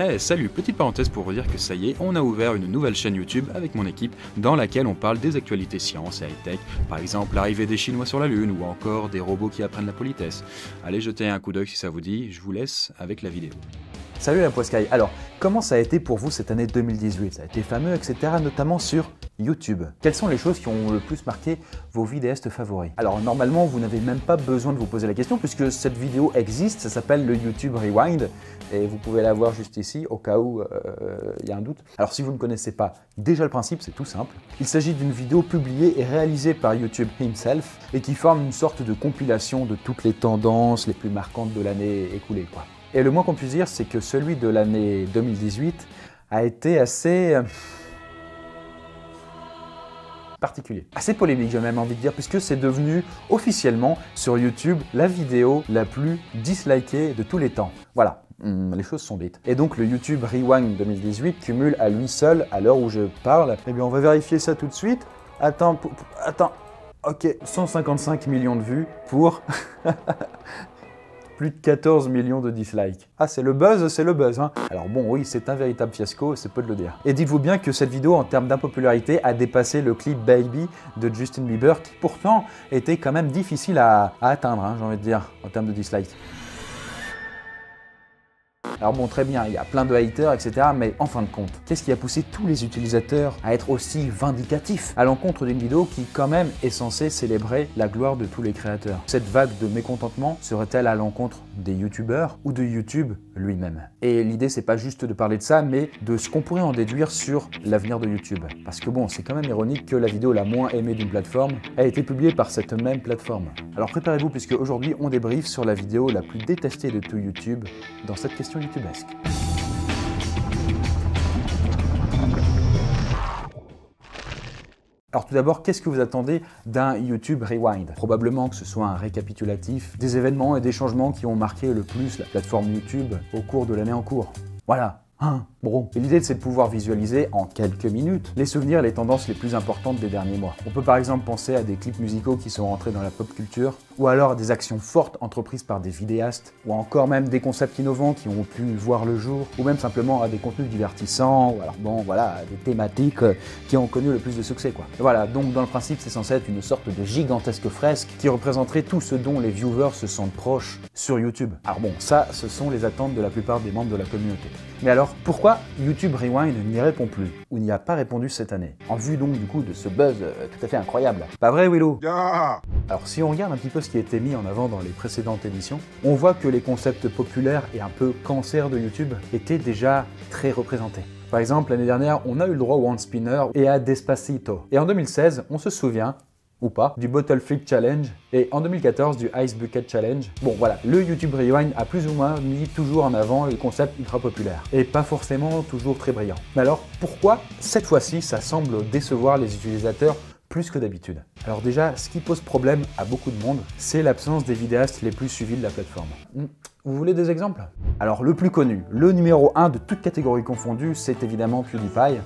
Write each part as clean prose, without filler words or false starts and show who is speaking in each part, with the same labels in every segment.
Speaker 1: Eh salut, petite parenthèse pour vous dire que ça y est, on a ouvert une nouvelle chaîne YouTube avec mon équipe dans laquelle on parle des actualités sciences et high-tech, par exemple l'arrivée des Chinois sur la Lune ou encore des robots qui apprennent la politesse. Allez jeter un coup d'œil si ça vous dit, je vous laisse avec la vidéo.
Speaker 2: Salut la Poiscaille. Alors, comment ça a été pour vous cette année 2018? Ça a été fameux, etc., notamment sur YouTube. Quelles sont les choses qui ont le plus marqué vos vidéastes favoris? Alors, normalement, vous n'avez même pas besoin de vous poser la question puisque cette vidéo existe, ça s'appelle le YouTube Rewind et vous pouvez la voir juste ici au cas où il y a un doute. Alors, si vous ne connaissez pas déjà le principe, c'est tout simple. Il s'agit d'une vidéo publiée et réalisée par YouTube himself et qui forme une sorte de compilation de toutes les tendances les plus marquantes de l'année écoulée, quoi. Et le moins qu'on puisse dire, c'est que celui de l'année 2018 a été assez particulier. Assez polémique, j'ai même envie de dire, puisque c'est devenu officiellement sur YouTube la vidéo la plus dislikée de tous les temps. Voilà, les choses sont dites. Et donc le YouTube Rewind 2018 cumule à lui seul, à l'heure où je parle, eh bien on va vérifier ça tout de suite. Attends, ok, 155 millions de vues pour... plus de 14 millions de dislikes. Ah, c'est le buzz, hein. Alors bon, oui, c'est un véritable fiasco, c'est peu de le dire. Et dites-vous bien que cette vidéo, en termes d'impopularité, a dépassé le clip Baby de Justin Bieber, qui pourtant était quand même difficile à atteindre, hein, j'ai envie de dire, en termes de dislikes. Alors bon, très bien, il y a plein de haters, etc. Mais en fin de compte, qu'est-ce qui a poussé tous les utilisateurs à être aussi vindicatifs à l'encontre d'une vidéo qui quand même est censée célébrer la gloire de tous les créateurs? Cette vague de mécontentement serait-elle à l'encontre des youtubeurs ou de YouTube lui-même? Et l'idée, c'est pas juste de parler de ça, mais de ce qu'on pourrait en déduire sur l'avenir de YouTube. Parce que bon, c'est quand même ironique que la vidéo la moins aimée d'une plateforme a été publiée par cette même plateforme. Alors préparez-vous, puisque aujourd'hui, on débriefe sur la vidéo la plus détestée de tout YouTube dans cette question youtubesque. Alors tout d'abord, qu'est-ce que vous attendez d'un YouTube Rewind? Probablement que ce soit un récapitulatif des événements et des changements qui ont marqué le plus la plateforme YouTube au cours de l'année en cours. Voilà. Bon. Et l'idée, c'est de pouvoir visualiser en quelques minutes les souvenirs et les tendances les plus importantes des derniers mois. On peut par exemple penser à des clips musicaux qui sont rentrés dans la pop culture, ou alors à des actions fortes entreprises par des vidéastes, ou encore même des concepts innovants qui ont pu voir le jour, ou même simplement à des contenus divertissants, ou alors bon, voilà, des thématiques qui ont connu le plus de succès, quoi. Et voilà, donc dans le principe, c'est censé être une sorte de gigantesque fresque qui représenterait tout ce dont les viewers se sentent proches sur YouTube. Alors bon, ça, ce sont les attentes de la plupart des membres de la communauté. Mais alors, pourquoi YouTube Rewind n'y répond plus, ou n'y a pas répondu cette année, en vue donc du coup de ce buzz tout à fait incroyable? Pas vrai, Willow? Alors si on regarde un petit peu ce qui a été mis en avant dans les précédentes éditions, on voit que les concepts populaires et un peu cancer de YouTube étaient déjà très représentés. Par exemple, l'année dernière, on a eu le droit au One Spinner et à Despacito. Et en 2016, on se souvient, ou pas, du Bottle Flip Challenge et en 2014 du Ice Bucket Challenge. Bon voilà, le YouTube Rewind a plus ou moins mis toujours en avant les concepts ultra populaires et pas forcément toujours très brillants. Mais alors pourquoi cette fois-ci ça semble décevoir les utilisateurs plus que d'habitude? Alors déjà, ce qui pose problème à beaucoup de monde, c'est l'absence des vidéastes les plus suivis de la plateforme. Vous voulez des exemples? Alors le plus connu, le numéro 1 de toutes catégories confondues, c'est évidemment PewDiePie,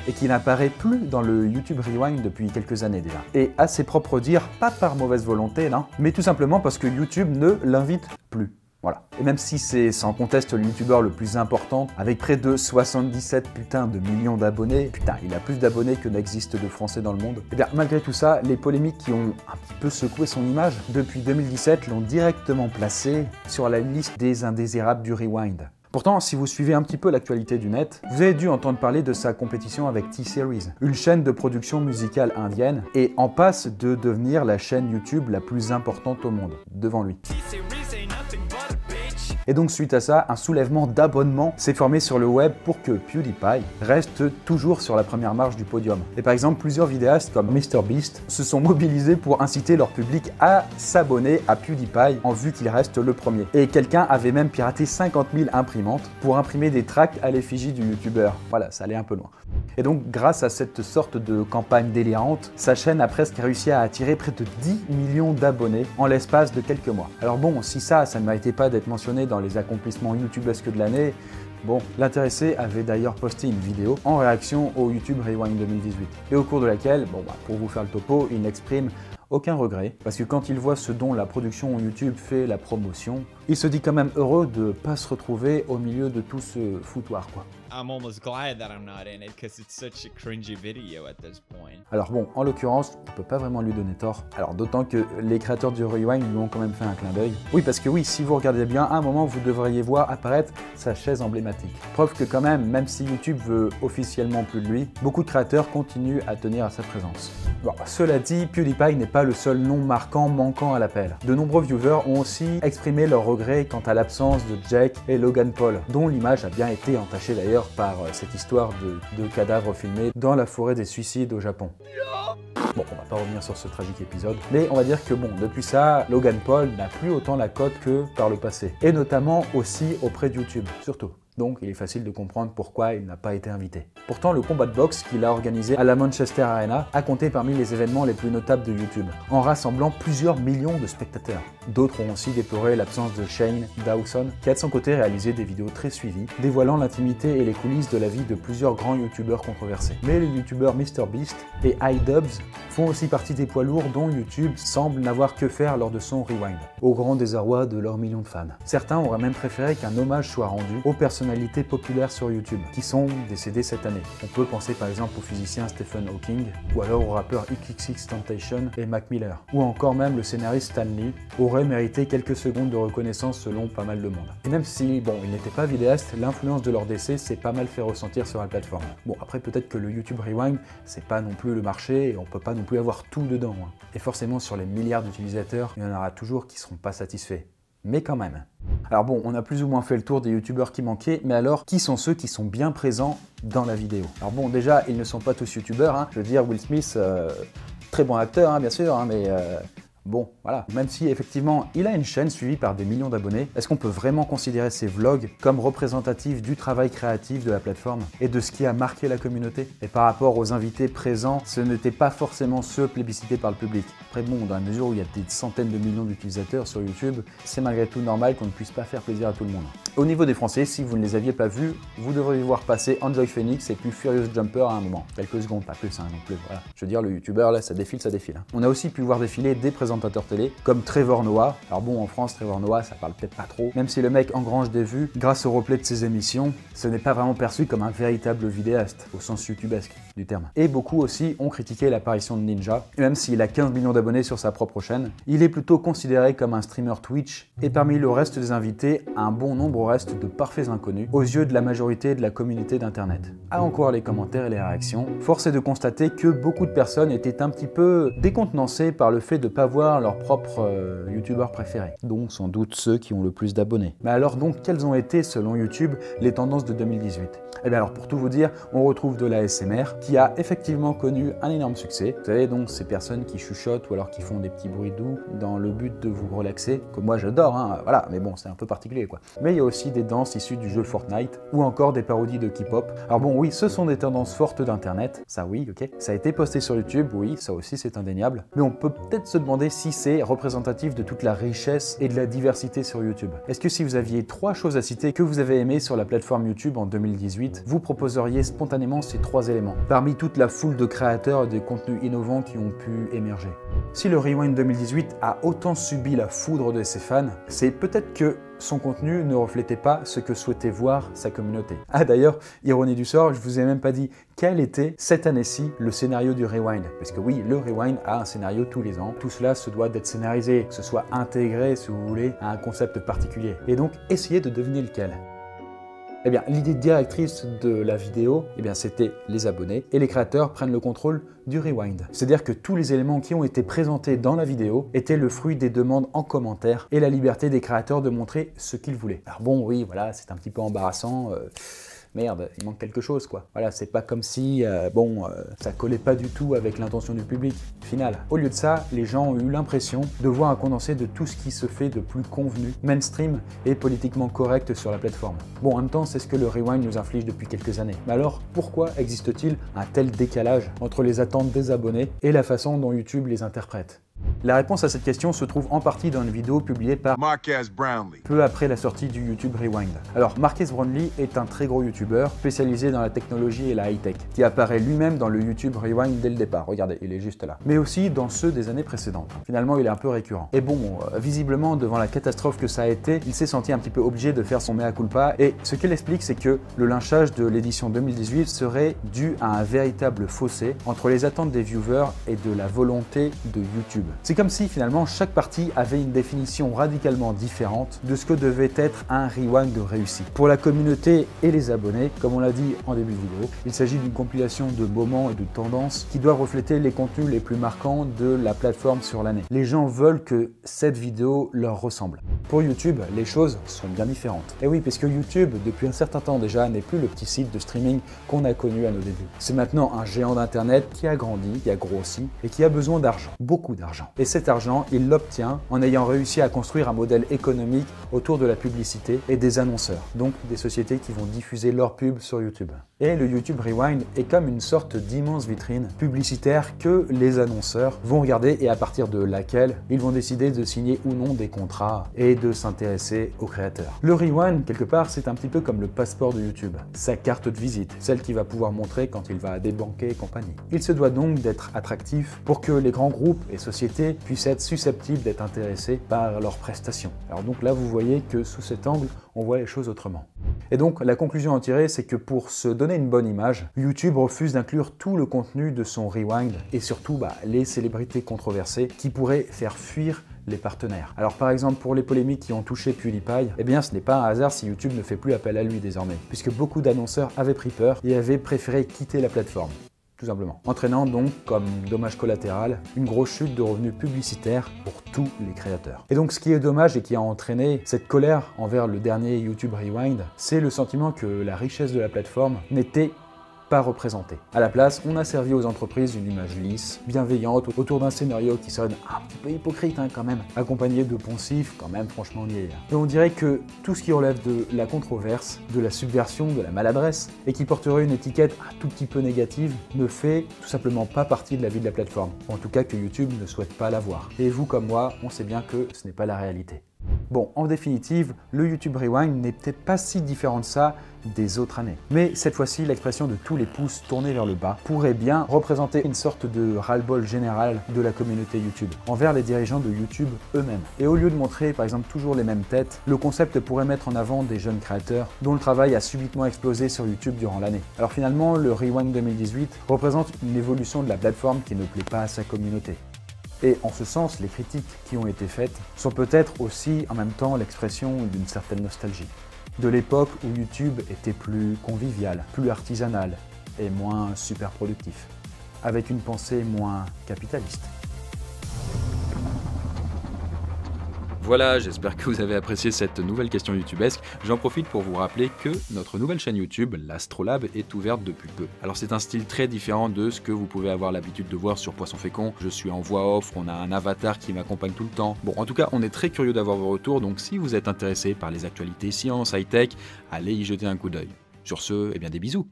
Speaker 2: et qui n'apparaît plus dans le YouTube Rewind depuis quelques années déjà. Et à ses propres dires, pas par mauvaise volonté, non, mais tout simplement parce que YouTube ne l'invite plus. Voilà. Et même si c'est sans conteste le youtubeur le plus important, avec près de 77 putains de millions d'abonnés, putain, il a plus d'abonnés que n'existe de Français dans le monde, et bien malgré tout ça, les polémiques qui ont un petit peu secoué son image depuis 2017 l'ont directement placé sur la liste des indésirables du Rewind. Pourtant, si vous suivez un petit peu l'actualité du net, vous avez dû entendre parler de sa compétition avec T-Series, une chaîne de production musicale indienne, et en passe de devenir la chaîne YouTube la plus importante au monde, devant lui. Et donc suite à ça, un soulèvement d'abonnements s'est formé sur le web pour que PewDiePie reste toujours sur la première marche du podium. Et par exemple, plusieurs vidéastes comme MrBeast se sont mobilisés pour inciter leur public à s'abonner à PewDiePie en vue qu'il reste le premier. Et quelqu'un avait même piraté 50 000 imprimantes pour imprimer des tracts à l'effigie du youtubeur. Voilà, ça allait un peu loin. Et donc, grâce à cette sorte de campagne délirante, sa chaîne a presque réussi à attirer près de 10 millions d'abonnés en l'espace de quelques mois. Alors bon, si ça ne méritait pas d'être mentionné dans les accomplissements youtubesques de l'année, bon, l'intéressé avait d'ailleurs posté une vidéo en réaction au YouTube Rewind 2018, et au cours de laquelle, bon, pour vous faire le topo, il n'exprime aucun regret, parce que quand il voit ce dont la production YouTube fait la promotion, il se dit quand même heureux de pas se retrouver au milieu de tout ce foutoir, quoi.
Speaker 3: I'm almost glad that I'm not in it because it's such a cringy video at this point.
Speaker 2: Alors bon, en l'occurrence, on peut pas vraiment lui donner tort. Alors d'autant que les créateurs du Rewind lui ont quand même fait un clin d'œil. Oui, parce que oui, si vous regardez bien, à un moment, vous devriez voir apparaître sa chaise emblématique. Preuve que quand même si YouTube veut officiellement plus de lui, beaucoup de créateurs continuent à tenir à sa présence. Bon, cela dit, PewDiePie n'est pas le seul nom marquant manquant à l'appel. De nombreux viewers ont aussi exprimé leur regret quant à l'absence de Jake et Logan Paul, dont l'image a bien été entachée d'ailleurs par cette histoire de cadavres filmés dans la forêt des suicides au Japon. Bon, on va pas revenir sur ce tragique épisode, mais on va dire que bon, depuis ça, Logan Paul n'a plus autant la cote que par le passé, et notamment aussi auprès de YouTube, surtout. Donc il est facile de comprendre pourquoi il n'a pas été invité. Pourtant, le combat de boxe qu'il a organisé à la Manchester Arena a compté parmi les événements les plus notables de YouTube, en rassemblant plusieurs millions de spectateurs. D'autres ont aussi déploré l'absence de Shane Dawson, qui a de son côté réalisé des vidéos très suivies, dévoilant l'intimité et les coulisses de la vie de plusieurs grands youtubeurs controversés. Mais les youtubeurs MrBeast et iDubbbz font aussi partie des poids lourds dont YouTube semble n'avoir que faire lors de son Rewind, au grand désarroi de leurs millions de fans. Certains auraient même préféré qu'un hommage soit rendu aux personnalités populaires sur YouTube, qui sont décédées cette année. On peut penser par exemple au physicien Stephen Hawking, ou alors au rappeur XXXTentacion et Mac Miller, ou encore même le scénariste Stan Lee aurait mérité quelques secondes de reconnaissance selon pas mal de monde. Et même si, bon, ils n'étaient pas vidéastes, l'influence de leur décès s'est pas mal fait ressentir sur la plateforme. Bon, après peut-être que le YouTube Rewind, c'est pas non plus le marché, et on peut pas non plus avoir tout dedans. Hein. Et forcément sur les milliards d'utilisateurs, il y en aura toujours qui seront pas satisfaits. Mais quand même. Alors bon, on a plus ou moins fait le tour des youtubeurs qui manquaient, mais alors, qui sont ceux qui sont bien présents dans la vidéo? Alors bon, déjà, ils ne sont pas tous youtubeurs, hein. Je veux dire, Will Smith, très bon acteur, hein, bien sûr, hein, mais bon, voilà. Même si, effectivement, il a une chaîne suivie par des millions d'abonnés, est-ce qu'on peut vraiment considérer ses vlogs comme représentatifs du travail créatif de la plateforme et de ce qui a marqué la communauté? Et par rapport aux invités présents, ce n'étaient pas forcément ceux plébiscités par le public. Après bon, dans la mesure où il y a des centaines de millions d'utilisateurs sur YouTube, c'est malgré tout normal qu'on ne puisse pas faire plaisir à tout le monde. Au niveau des Français, si vous ne les aviez pas vus, vous devriez voir passer Enjoy Phoenix et puis Furious Jumper à un moment. Quelques secondes, pas plus, hein, non plus. Voilà. Je veux dire, le youtubeur là, ça défile, ça défile. Hein. On a aussi pu voir défiler des présentateurs télé, comme Trevor Noah. Alors bon, en France, Trevor Noah, ça parle peut-être pas trop. Même si le mec engrange des vues, grâce au replay de ses émissions, ce n'est pas vraiment perçu comme un véritable vidéaste, au sens youtubesque du terme. Et beaucoup aussi ont critiqué l'apparition de Ninja. Et même s'il a 15 millions d'abonnés sur sa propre chaîne, il est plutôt considéré comme un streamer Twitch, et parmi le reste des invités, un bon nombre reste de parfaits inconnus, aux yeux de la majorité de la communauté d'internet. À en croire les commentaires et les réactions, force est de constater que beaucoup de personnes étaient un petit peu décontenancées par le fait de ne pas voir leur propre youtubeur préféré, dont sans doute ceux qui ont le plus d'abonnés. Mais alors donc, quelles ont été, selon YouTube, les tendances de 2018? Et bien alors, pour tout vous dire, on retrouve de l'ASMR, qui a effectivement connu un énorme succès. Vous savez, donc, ces personnes qui chuchotent ou alors qui font des petits bruits doux dans le but de vous relaxer, que moi j'adore, hein, voilà, mais bon, c'est un peu particulier, quoi. Mais il y a aussi des danses issues du jeu Fortnite, ou encore des parodies de K-pop. Alors bon, oui, ce sont des tendances fortes d'internet, ça oui, ok. Ça a été posté sur YouTube, oui, ça aussi c'est indéniable. Mais on peut peut-être se demander si c'est représentatif de toute la richesse et de la diversité sur YouTube. Est-ce que si vous aviez 3 choses à citer que vous avez aimées sur la plateforme YouTube en 2018, vous proposeriez spontanément ces 3 éléments, parmi toute la foule de créateurs et de contenus innovants qui ont pu émerger? Si le Rewind 2018 a autant subi la foudre de ses fans, c'est peut-être que son contenu ne reflétait pas ce que souhaitait voir sa communauté. Ah d'ailleurs, ironie du sort, je vous ai même pas dit quel était cette année-ci le scénario du Rewind. Parce que oui, le Rewind a un scénario tous les ans. Tout cela se doit d'être scénarisé, que ce soit intégré, si vous voulez, à un concept particulier. Et donc, essayez de deviner lequel. Eh bien, l'idée directrice de la vidéo, eh bien, c'était les abonnés et les créateurs prennent le contrôle du Rewind. C'est-à-dire que tous les éléments qui ont été présentés dans la vidéo étaient le fruit des demandes en commentaire et la liberté des créateurs de montrer ce qu'ils voulaient. Alors bon, oui, voilà, c'est un petit peu embarrassant. Merde, il manque quelque chose, quoi. Voilà, c'est pas comme si, ça collait pas du tout avec l'intention du public final. Au lieu de ça, les gens ont eu l'impression de voir un condensé de tout ce qui se fait de plus convenu, mainstream et politiquement correct sur la plateforme. Bon, en même temps, c'est ce que le Rewind nous inflige depuis quelques années. Mais alors, pourquoi existe-t-il un tel décalage entre les attentes des abonnés et la façon dont YouTube les interprète ? La réponse à cette question se trouve en partie dans une vidéo publiée par
Speaker 4: Marques Brownlee.
Speaker 2: peu après la sortie du YouTube Rewind. Alors Marques Brownlee est un très gros YouTuber spécialisé dans la technologie et la high-tech, qui apparaît lui-même dans le YouTube Rewind dès le départ. Regardez, il est juste là. Mais aussi dans ceux des années précédentes. Finalement, il est un peu récurrent. Et bon, visiblement, devant la catastrophe que ça a été, il s'est senti un petit peu obligé de faire son mea culpa. Et ce qu'il explique, c'est que le lynchage de l'édition 2018 serait dû à un véritable fossé entre les attentes des viewers et de la volonté de YouTube. C'est comme si finalement chaque partie avait une définition radicalement différente de ce que devait être un rewind réussi. Pour la communauté et les abonnés, comme on l'a dit en début de vidéo, il s'agit d'une compilation de moments et de tendances qui doit refléter les contenus les plus marquants de la plateforme sur l'année. Les gens veulent que cette vidéo leur ressemble. Pour YouTube, les choses sont bien différentes. Et oui, puisque YouTube, depuis un certain temps déjà, n'est plus le petit site de streaming qu'on a connu à nos débuts. C'est maintenant un géant d'internet qui a grandi, qui a grossi et qui a besoin d'argent, beaucoup d'argent. Et cet argent, il l'obtient en ayant réussi à construire un modèle économique autour de la publicité et des annonceurs, donc des sociétés qui vont diffuser leurs pubs sur YouTube. Et le YouTube Rewind est comme une sorte d'immense vitrine publicitaire que les annonceurs vont regarder et à partir de laquelle ils vont décider de signer ou non des contrats et de s'intéresser aux créateurs. Le Rewind, quelque part, c'est un petit peu comme le passeport de YouTube, sa carte de visite, celle qu'il va pouvoir montrer quand il va débanquer et compagnie. Il se doit donc d'être attractif pour que les grands groupes et sociétés puissent être susceptibles d'être intéressés par leurs prestations. Alors donc là, vous voyez que sous cet angle, on voit les choses autrement. Et donc, la conclusion à en tirer, c'est que pour se donner une bonne image, YouTube refuse d'inclure tout le contenu de son Rewind et surtout les célébrités controversées qui pourraient faire fuir les partenaires. Alors par exemple, pour les polémiques qui ont touché PewDiePie, eh bien ce n'est pas un hasard si YouTube ne fait plus appel à lui désormais, puisque beaucoup d'annonceurs avaient pris peur et avaient préféré quitter la plateforme. Tout simplement. Entraînant donc, comme dommage collatéral, une grosse chute de revenus publicitaires pour tous les créateurs. Et donc ce qui est dommage et qui a entraîné cette colère envers le dernier YouTube Rewind, c'est le sentiment que la richesse de la plateforme n'était pas représenté. À la place, on a servi aux entreprises une image lisse, bienveillante, autour d'un scénario qui sonne un petit peu hypocrite quand même, accompagné de poncifs quand même franchement liés. Et on dirait que tout ce qui relève de la controverse, de la subversion, de la maladresse, et qui porterait une étiquette un tout petit peu négative, ne fait tout simplement pas partie de la vie de la plateforme. En tout cas que YouTube ne souhaite pas l'avoir. Et vous comme moi, on sait bien que ce n'est pas la réalité. Bon, en définitive, le YouTube Rewind n'est peut-être pas si différent de ça des autres années. Mais cette fois-ci, l'expression de tous les pouces tournés vers le bas pourrait bien représenter une sorte de ras-le-bol général de la communauté YouTube envers les dirigeants de YouTube eux-mêmes. Et au lieu de montrer par exemple toujours les mêmes têtes, le concept pourrait mettre en avant des jeunes créateurs dont le travail a subitement explosé sur YouTube durant l'année. Alors finalement, le Rewind 2018 représente une évolution de la plateforme qui ne plaît pas à sa communauté. Et en ce sens, les critiques qui ont été faites sont peut-être aussi en même temps l'expression d'une certaine nostalgie. De l'époque où YouTube était plus convivial, plus artisanal et moins super productif, avec une pensée moins capitaliste.
Speaker 1: Voilà, j'espère que vous avez apprécié cette nouvelle question youtubesque. J'en profite pour vous rappeler que notre nouvelle chaîne YouTube, l'Astrolabe, est ouverte depuis peu. Alors c'est un style très différent de ce que vous pouvez avoir l'habitude de voir sur Poisson Fécond. Je suis en voix off, on a un avatar qui m'accompagne tout le temps. Bon, en tout cas, on est très curieux d'avoir vos retours, donc si vous êtes intéressé par les actualités science, high-tech, allez y jeter un coup d'œil. Sur ce, eh bien des bisous.